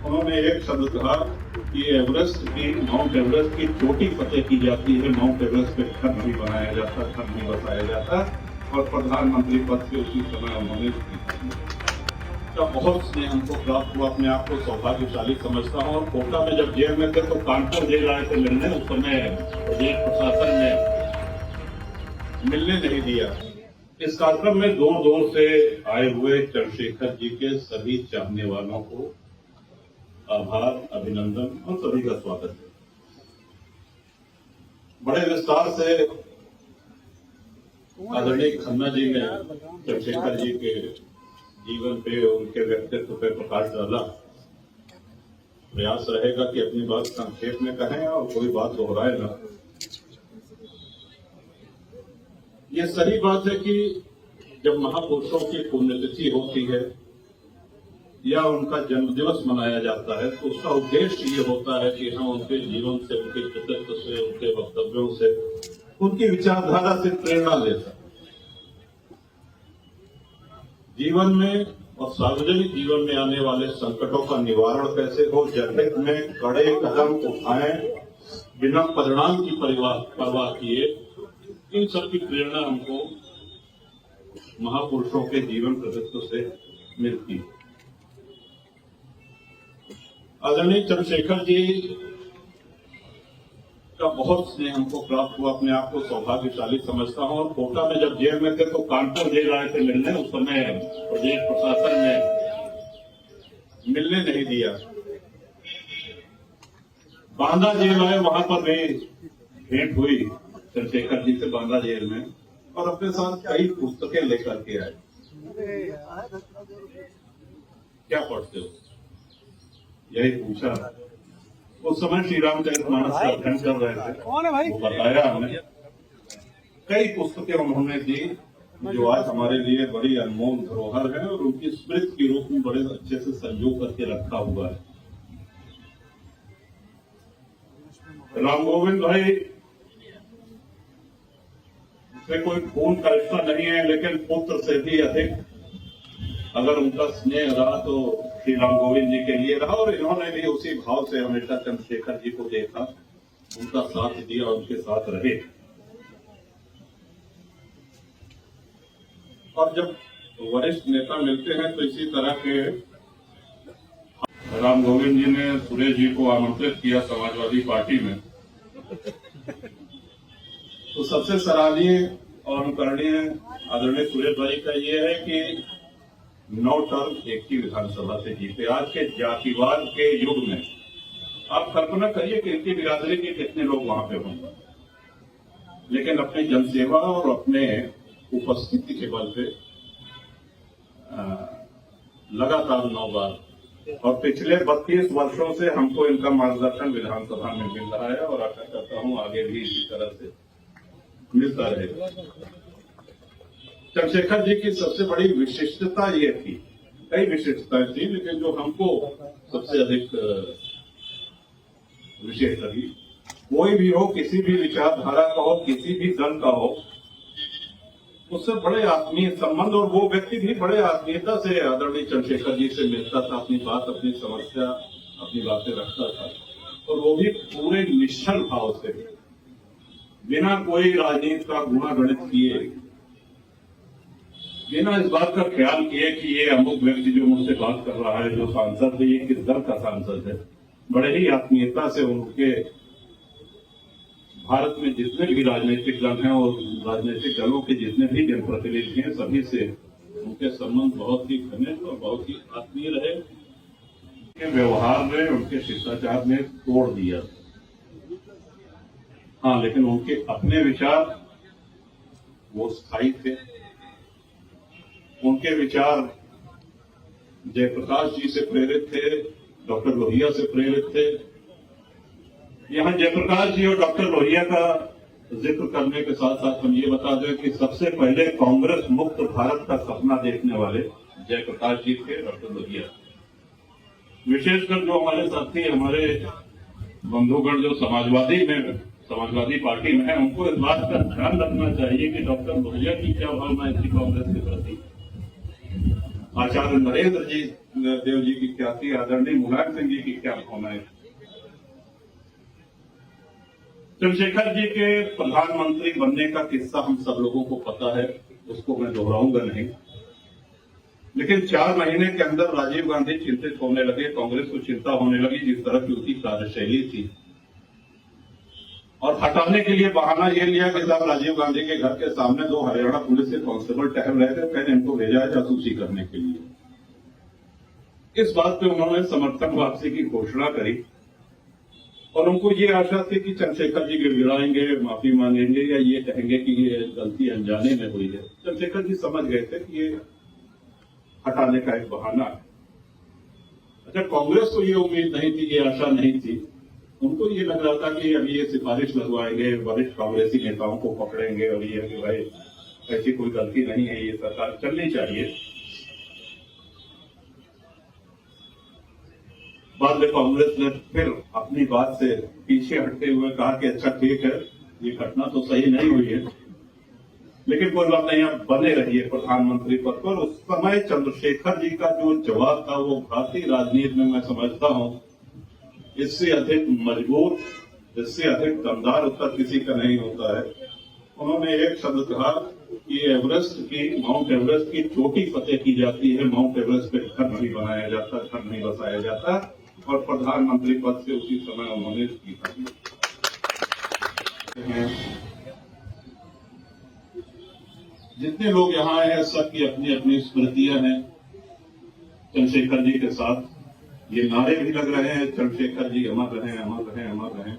उन्होंने एक शब्द कहा कि माउंट एवरेस्ट की चोटी फतेह की जाती है, माउंट एवरेस्ट पे घर नहीं बनाया जाता, घर नहीं बसाया जाता। और प्रधानमंत्री पद से उसी समय उन्होंने का बहुत स्नेह हमको प्राप्त हुआ। अपने आप को सौभाग्यशाली समझता हूँ। और कोटा में जब जेल में थे तो कानपुर जेल आए थे मिलने, उस समय प्रदेश प्रशासन ने मिलने नहीं दिया। इस कार्यक्रम में दूर दूर से आए हुए चंद्रशेखर जी के सभी चाहने वालों को आभार, अभिनंदन और सभी का स्वागत है। बड़े विस्तार से आदरणीय खन्ना जी ने चंद्रशेखर जी के जीवन पे, उनके व्यक्तित्व पे प्रकाश डाला। प्रयास रहेगा कि अपनी बात संक्षेप में कहें और कोई बात दोहराए ना। ये सही बात है कि जब महापुरुषों की पुण्यतिथि होती है या उनका जन्मदिवस मनाया जाता है तो उसका उद्देश्य ये होता है कि हम उनके जीवन से, उनके व्यक्तित्व से, उनके वक्तव्यों से, उनकी विचारधारा से प्रेरणा ले सकें। जीवन में और सार्वजनिक जीवन में आने वाले संकटों का निवारण कैसे हो, जनहित में कड़े कदम उठाएं बिना परिणाम की परवाह किए, इन सब की प्रेरणा हमको महापुरुषों के जीवन व्यक्तित्व से मिलती है। आदरणीय चंद्रशेखर जी का बहुत स्नेह हमको प्राप्त हुआ। अपने आप को सौभाग्यशाली समझता हूँ। और कोटा में जब जेल में थे तो कानपुर जेल आए थे मिलने, उस समय प्रदेश प्रशासन ने मिलने नहीं दिया। बांदा जेल आए, वहां पर भी भेंट हुई चंद्रशेखर जी से बांदा जेल में, और अपने साथ कई पुस्तकें लेकर के आए। क्या पढ़ते हो, यही पूछा। उस समय श्री रामचरितमानस का अध्ययन कर रहे थे, वो बताया हमें। कई पुस्तकें उन्होंने दी जो आज हमारे लिए बड़ी अनमोल धरोहर है और उनकी स्मृति के रूप में बड़े अच्छे से संजो करके रखा हुआ है। राम गोविंद भाई से कोई खून का रिश्ता नहीं है, लेकिन पुत्र से भी अधिक अगर उनका स्नेह रहा तो श्री राम गोविंद जी के लिए रहा। और इन्होंने भी उसी भाव से हमेशा चंद्रशेखर जी को देखा, उनका साथ दिया, उनके साथ रहे। और जब वरिष्ठ नेता मिलते हैं तो इसी तरह के राम गोविंद जी ने सुरेश जी को आमंत्रित किया समाजवादी पार्टी में। तो सबसे सराहनीय और अनुकरणीय आदरणीय सुरेश भाई का ये है कि 9 टर्म एक ही विधानसभा से जीते। आज के जातिवाद के युग में आप कल्पना करिए कि इनकी बिरादरी के कितने लोग वहां पे होंगे, लेकिन अपनी जनसेवा और अपने उपस्थिति के बल पे लगातार 9 बार, और पिछले 32 वर्षों से हमको इनका मार्गदर्शन विधानसभा में मिल रहा है और आशा करता हूं आगे भी इसी तरह से मिलता रहेगा। चंद्रशेखर जी की सबसे बड़ी विशिष्टता ये थी, कई विशिष्टताएं थी, लेकिन जो हमको सबसे अधिक विशेष लगी, कोई भी हो, किसी भी विचारधारा का हो, किसी भी दल का हो, उससे बड़े आत्मीय संबंध, और वो व्यक्ति भी बड़े आत्मीयता से आदरणीय चंद्रशेखर जी से मिलता था, अपनी बात, अपनी समस्या, अपनी बातें रखता था, और वो भी पूरे निश्चल भाव से, बिना कोई राजनीति का गुणागणित किए, बिना इस बात का ख्याल किए कि ये अमुक व्यक्ति जो मुझसे बात कर रहा है, जो सांसद है, ये किस दल का सांसद है। बड़े ही आत्मीयता से उनके भारत में जितने भी राजनीतिक दल हैं और राजनीतिक दलों के जितने भी जनप्रतिनिधि हैं, सभी से उनके संबंध बहुत ही घनिष्ठ और बहुत ही आत्मीय रहे। उनके व्यवहार में, उनके शिष्टाचार ने तोड़ दिया। हाँ, लेकिन उनके अपने विचार वो स्थायी थे। उनके विचार जयप्रकाश जी से प्रेरित थे, डॉक्टर लोहिया से प्रेरित थे। यहाँ जयप्रकाश जी और डॉक्टर लोहिया का जिक्र करने के साथ साथ हम ये बता दें कि सबसे पहले कांग्रेस मुक्त भारत का सपना देखने वाले जयप्रकाश जी थे, डॉक्टर लोहिया। विशेषकर जो हमारे साथी, हमारे बंधुगण जो समाजवादी पार्टी में है, उनको इस बात का ध्यान रखना चाहिए कि डॉक्टर लोहिया की क्या भावना थी कांग्रेस के प्रति, आचार्य नरेंद्र जी देव जी की क्या थी, आदरणीय मुलायम सिंह जी की क्या भावनाएं थी। चंद्रशेखर जी के प्रधानमंत्री बनने का किस्सा हम सब लोगों को पता है, उसको मैं दोहराऊंगा नहीं। लेकिन 4 महीने के अंदर राजीव गांधी चिंतित होने लगे, कांग्रेस को चिंता होने लगी जिस तरह की उसकी कार्यशैली थी, और हटाने के लिए बहाना यह लिया कि साहब राजीव गांधी के घर के सामने 2 हरियाणा पुलिस के कांस्टेबल टहल रहे थे, मैंने इनको भेजा है जासूसी करने के लिए। इस बात पे उन्होंने समर्थन वापसी की घोषणा करी और उनको ये आशा थी कि चंद्रशेखर जी गिड़गिड़ाएंगे, माफी मांगेंगे या ये कहेंगे कि ये गलती अनजाने में हुई है। चंद्रशेखर जी समझ गए थे कि ये हटाने का एक बहाना है। अच्छा, कांग्रेस को ये उम्मीद नहीं थी, ये आशा नहीं थी, उनको ये लग रहा था कि अभी ये सिफारिश लगवाएंगे, वरिष्ठ कांग्रेसी नेताओं को पकड़ेंगे और ये कि भाई ऐसी कोई गलती नहीं है, ये सरकार चलनी चाहिए। बाद में कांग्रेस ने फिर अपनी बात से पीछे हटते हुए कहा कि अच्छा ठीक है, ये घटना तो सही नहीं हुई है, लेकिन कोई बात नहीं, आप बने रहिए प्रधानमंत्री पद पर। उस समय चंद्रशेखर जी का जो जवाब था वो भारतीय राजनीति में मैं समझता हूं इससे अधिक मजबूत, इससे अधिक दमदार उत्तर किसी का नहीं होता है। उन्होंने एक शब्द कहा कि माउंट एवरेस्ट की चोटी फतेह की जाती है, माउंट एवरेस्ट पे घर नहीं बनाया जाता, घर नहीं बसाया जाता, और प्रधानमंत्री पद से उसी समय उन्होंने इस्तीफा दिया। जितने लोग यहाँ आए हैं सबकी अपनी अपनी स्मृतियां हैं चंद्रशेखर जी के साथ। ये नारे भी लग रहे हैं, चंद्रशेखर जी अमर रहें, अमर रहें, अमर रहें।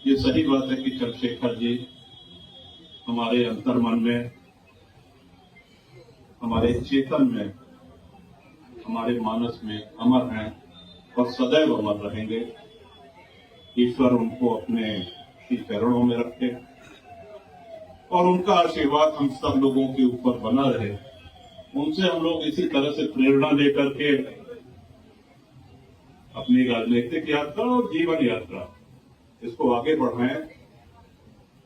ये सही बात है कि चंद्रशेखर जी हमारे अंतर्मन में, हमारे चेतन में, हमारे मानस में अमर हैं और सदैव अमर रहेंगे। ईश्वर उनको अपने श्री चरणों में रखे और उनका आशीर्वाद हम सब लोगों के ऊपर बना रहे। उनसे हम लोग इसी तरह से प्रेरणा लेकर के अपनी राजनीतिक यात्रा और जीवन यात्रा इसको आगे बढ़ाएं।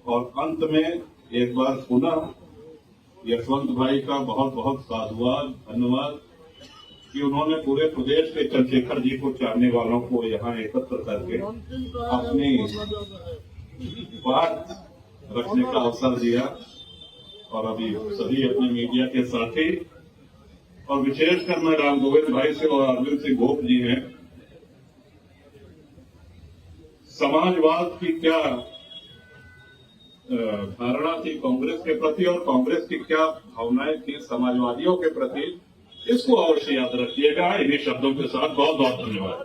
और अंत में एक बार पुनः यशवंत भाई का बहुत बहुत साधुवाद, धन्यवाद कि उन्होंने पूरे प्रदेश के चंद्रशेखर जी को चाहने वालों को यहाँ एकत्र करके अपनी बात रखने का अवसर दिया। और अभी सभी अपने मीडिया के साथी और विशेषकर मैं राम गोविंद भाई से और अरविंद सिंह गोप जी हैं, समाजवाद की क्या धारणा थी कांग्रेस के प्रति और कांग्रेस की क्या भावनाएं थी समाजवादियों के प्रति, इसको अवश्य याद रखिएगा। इन्हीं शब्दों के साथ बहुत बहुत धन्यवाद।